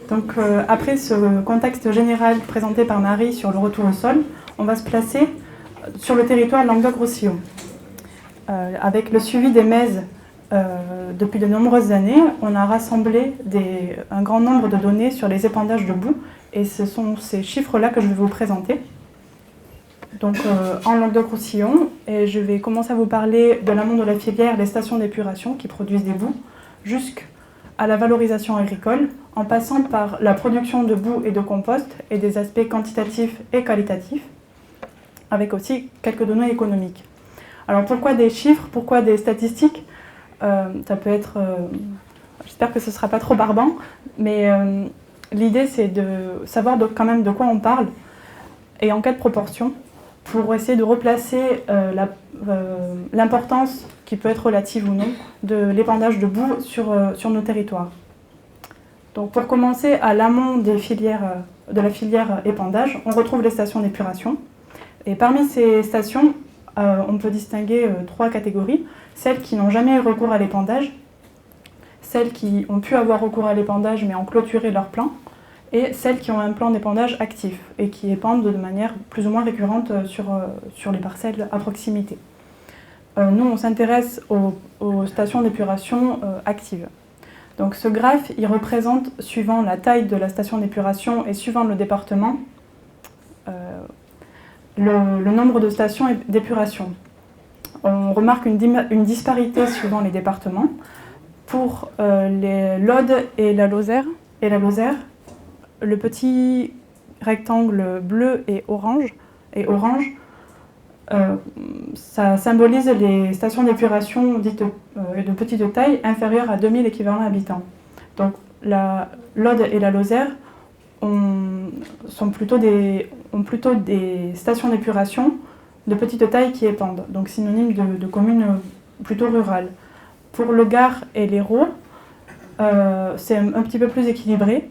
Donc après ce contexte général présenté par Marie sur le retour au sol, on va se placer sur le territoire Languedoc-Roussillon. Avec le suivi des maises depuis de nombreuses années, on a rassemblé un grand nombre de données sur les épandages de boue et ce sont ces chiffres-là que je vais vous présenter. Donc en Languedoc-Roussillon, et je vais commencer à vous parler de l'amont de la filière, les stations d'épuration qui produisent des boues, jusqu'à la valorisation agricole, en passant par la production de boue et de compost et des aspects quantitatifs et qualitatifs, avec aussi quelques données économiques. Alors pourquoi des chiffres, pourquoi des statistiques? Ça peut être, j'espère que ce ne sera pas trop barbant, mais l'idée c'est de savoir quand même de quoi on parle et en quelle proportion, pour essayer de replacer l'importance qui peut être relative ou non de l'épandage de boue sur nos territoires. Donc pour commencer, à l'amont de la filière épandage, on retrouve les stations d'épuration. Et parmi ces stations, on peut distinguer 3 catégories. Celles qui n'ont jamais eu recours à l'épandage, celles qui ont pu avoir recours à l'épandage mais ont clôturé leur plan, et celles qui ont un plan d'épandage actif et qui épandent de manière plus ou moins récurrente sur les parcelles à proximité. Nous, on s'intéresse aux stations d'épuration actives. Donc ce graphe, il représente, suivant la taille de la station d'épuration et suivant le département, le nombre de stations d'épuration. On remarque une disparité suivant les départements. Pour l'Aude et la Lozère, le petit rectangle bleu et orange, ça symbolise les stations d'épuration dites de petite taille inférieures à 2000 équivalents habitants. Donc l'Aude et la Lozère ont plutôt des stations d'épuration de petite taille qui épandent, donc synonyme de communes plutôt rurales. Pour le Gard et l'Hérault, c'est un petit peu plus équilibré.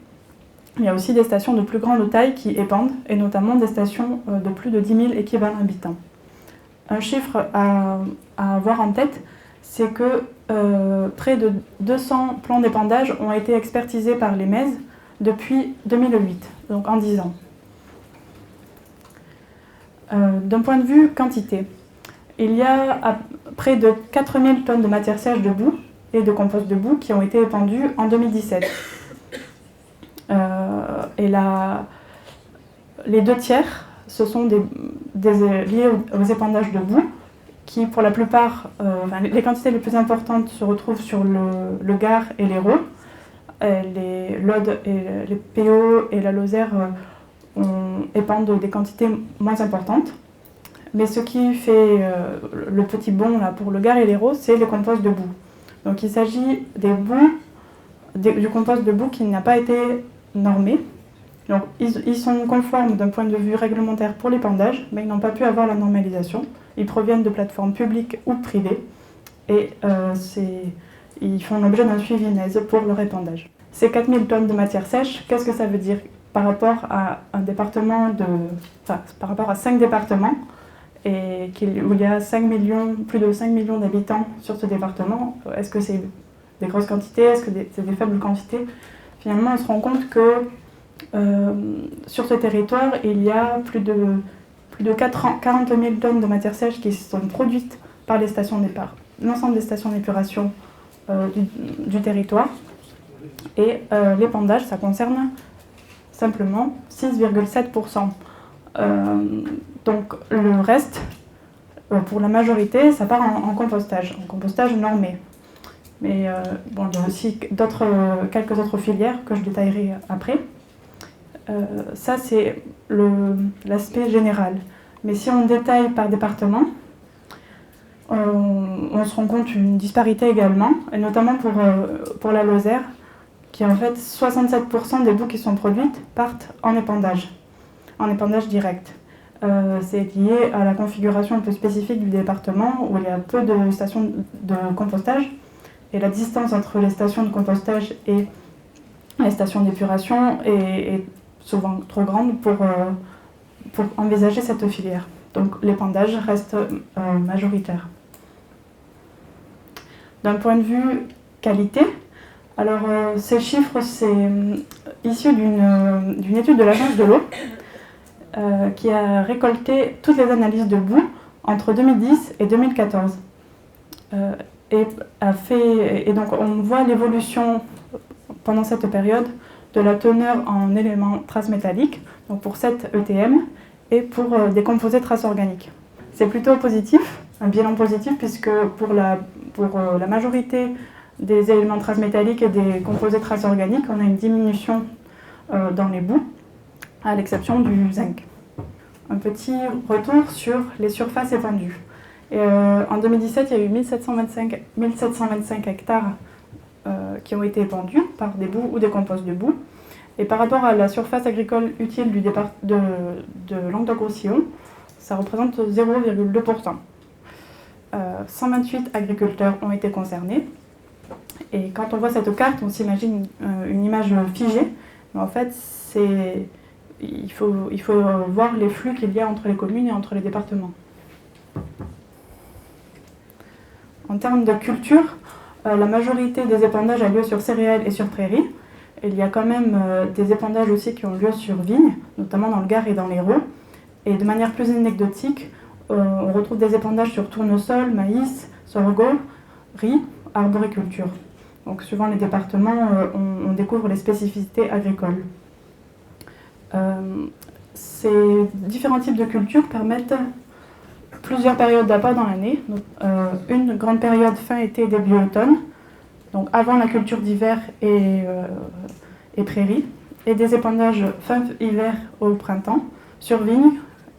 Il y a aussi des stations de plus grande taille qui épandent, et notamment des stations de plus de 10 000 équivalents habitants. Un chiffre à avoir en tête, c'est que près de 200 plans d'épandage ont été expertisés par les MES depuis 2008, donc en 10 ans. D'un point de vue quantité, il y a près de 4000 tonnes de matière sèche de boue et de compost de boue qui ont été épandues en 2017. Et les 2 tiers, ce sont liés aux épandages de boue qui, pour la plupart, les quantités les plus importantes se retrouvent sur le Gard et l'Hérault. L'Aude, les PO et la Lozère épandent des quantités moins importantes. Mais ce qui fait le petit bond là, pour le Gard et l'Hérault, c'est le compost de boue. Donc il s'agit du compost de boue qui n'a pas été normé. Donc ils sont conformes d'un point de vue réglementaire pour l'épandage, mais ils n'ont pas pu avoir la normalisation. Ils proviennent de plateformes publiques ou privées et ils font l'objet d'un suivi NES pour leur épandage. Ces 4000 tonnes de matière sèche, qu'est-ce que ça veut dire par rapport à par rapport à 5 départements et où il y a plus de 5 millions d'habitants sur ce département? Est-ce que c'est des grosses quantités? Est-ce que c'est des faibles quantités? Finalement, on se rend compte que sur ce territoire, il y a plus de 40 000 tonnes de matière sèche qui sont produites par l'ensemble des stations d'épuration du territoire. Et l'épandage, ça concerne simplement 6,7%. Donc le reste, pour la majorité, ça part en compostage normé. Mais il y a aussi quelques autres filières que je détaillerai après. Ça, c'est l'aspect général. Mais si on détaille par département, on se rend compte d'une disparité également, et notamment pour la Lozère, qui en fait 67% des boues qui sont produites partent en épandage direct. C'est lié à la configuration un peu spécifique du département, où il y a peu de stations de compostage, et la distance entre les stations de compostage et les stations d'épuration est souvent trop grande pour envisager cette filière. Donc l'épandage reste majoritaire. D'un point de vue qualité, Alors, ces chiffres, c'est issu d'une étude de l'Agence de l'eau qui a récolté toutes les analyses de boue entre 2010 et 2014. Et donc, on voit l'évolution pendant cette période de la teneur en éléments traces métalliques, donc pour 7 ETM, et pour des composés traces organiques. C'est plutôt positif, un bilan positif, puisque pour la majorité des éléments traces métalliques et des composés traces organiques, on a une diminution dans les boues, à l'exception du zinc. Un petit retour sur les surfaces épandues. En 2017, il y a eu 1725 hectares qui ont été épandus par des boues ou des composts de boue. Et par rapport à la surface agricole utile du départ de Languedoc-Roussillon, ça représente 0,2%. 128 agriculteurs ont été concernés. Et quand on voit cette carte, on s'imagine une image figée. Mais en fait, il faut voir les flux qu'il y a entre les communes et entre les départements. En termes de culture, la majorité des épandages a lieu sur céréales et sur prairies. Il y a quand même des épandages aussi qui ont lieu sur vignes, notamment dans le Gard et dans l'Hérault. Et de manière plus anecdotique, on retrouve des épandages sur tournesol, maïs, sorgho, riz, arboriculture. Donc suivant les départements, on découvre les spécificités agricoles. Ces différents types de cultures permettent plusieurs périodes d'appât dans l'année. Une grande période fin été, début automne, donc avant la culture d'hiver et prairies, et des épandages fin hiver au printemps, sur vigne,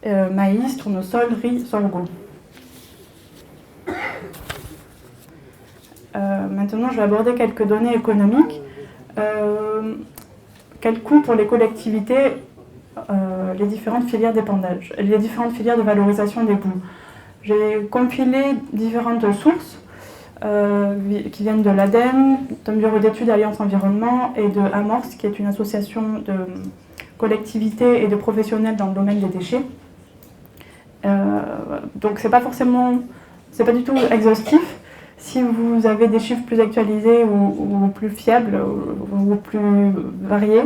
maïs, tournesol, riz, sorgho. Maintenant, je vais aborder quelques données économiques. Quel coût pour les collectivités les différentes filières d'épandage, les différentes filières de valorisation des boues. J'ai compilé différentes sources qui viennent de l'ADEME, d'un bureau d'études Alliance Environnement et de Amorce, qui est une association de collectivités et de professionnels dans le domaine des déchets. Donc c'est pas du tout exhaustif. Si vous avez des chiffres plus actualisés ou plus fiables ou plus variés,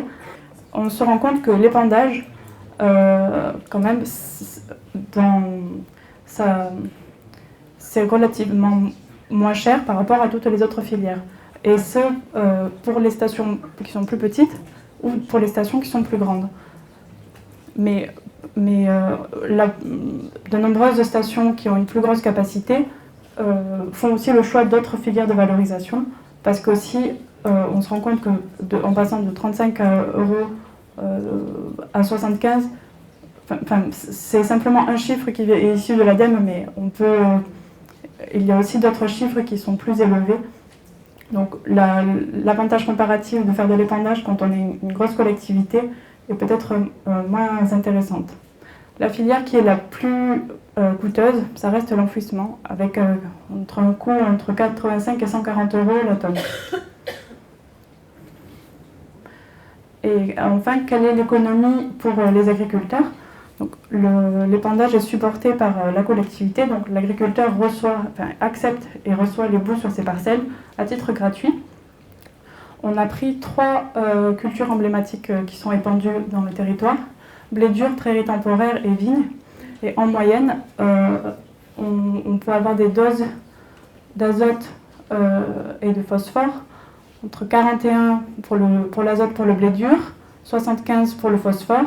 on se rend compte que l'épandage, quand même, c'est relativement moins cher par rapport à toutes les autres filières. Et ce, pour les stations qui sont plus petites ou pour les stations qui sont plus grandes. Mais de nombreuses stations qui ont une plus grosse capacité font aussi le choix d'autres filières de valorisation, parce qu'aussi, on se rend compte qu'en passant de 35 euros à 75, c'est simplement un chiffre qui est issu de l'ADEME, mais il y a aussi d'autres chiffres qui sont plus élevés. Donc l'avantage comparatif de faire de l'épandage quand on est une grosse collectivité est peut-être moins intéressante. La filière qui est la plus coûteuse, ça reste l'enfouissement, avec un coût entre 85 et 140 euros la tonne. Et enfin, quelle est l'économie pour les agriculteurs? Donc, l'épandage est supporté par la collectivité, donc l'agriculteur accepte et reçoit les boues sur ses parcelles à titre gratuit. On a pris 3 cultures emblématiques qui sont épandues dans le territoire: blé dur, prairies temporaires et vignes. Et en moyenne, on peut avoir des doses d'azote et de phosphore entre 41 pour l'azote pour le blé dur, 75 pour le phosphore,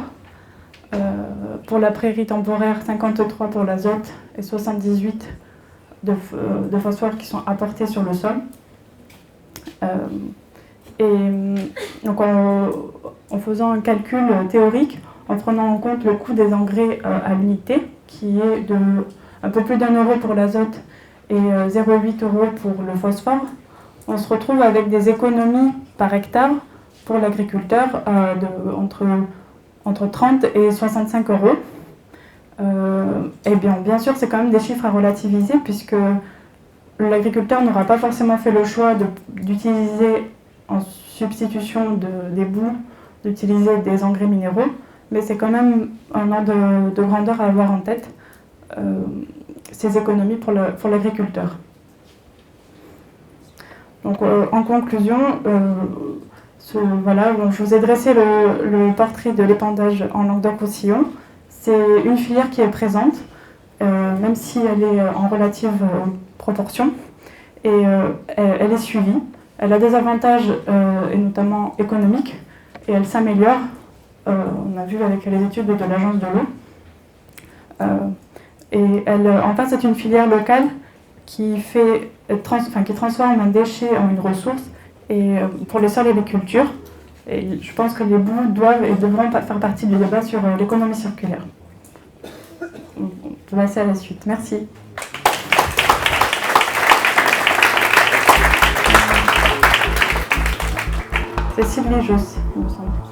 pour la prairie temporaire 53 pour l'azote et 78 de phosphore qui sont apportés sur le sol. Et donc en faisant un calcul théorique, en prenant en compte le coût des engrais à l'unité, qui est de un peu plus d'1 euro pour l'azote et 0,8 euros pour le phosphore, on se retrouve avec des économies par hectare pour l'agriculteur entre 30 et 65 euros. Et bien sûr, c'est quand même des chiffres à relativiser, puisque l'agriculteur n'aura pas forcément fait le choix d'utiliser en substitution des boues, d'utiliser des engrais minéraux, mais c'est quand même un ordre de grandeur à avoir en tête, ces économies pour l'agriculteur. Donc, en conclusion, voilà, je vous ai dressé le portrait de l'épandage en Languedoc-Roussillon. C'est une filière qui est présente, même si elle est en relative proportion, et elle est suivie. Elle a des avantages, et notamment économiques, et elle s'améliore. On a vu avec les études de l'Agence de l'eau. Et en fait, c'est une filière locale qui transforme un déchet en une ressource et pour les sols et les cultures. Et je pense que les boues doivent et devront faire partie du débat sur l'économie circulaire. On va passer à la suite. Merci. C'est Sylvie Josse, il me semble.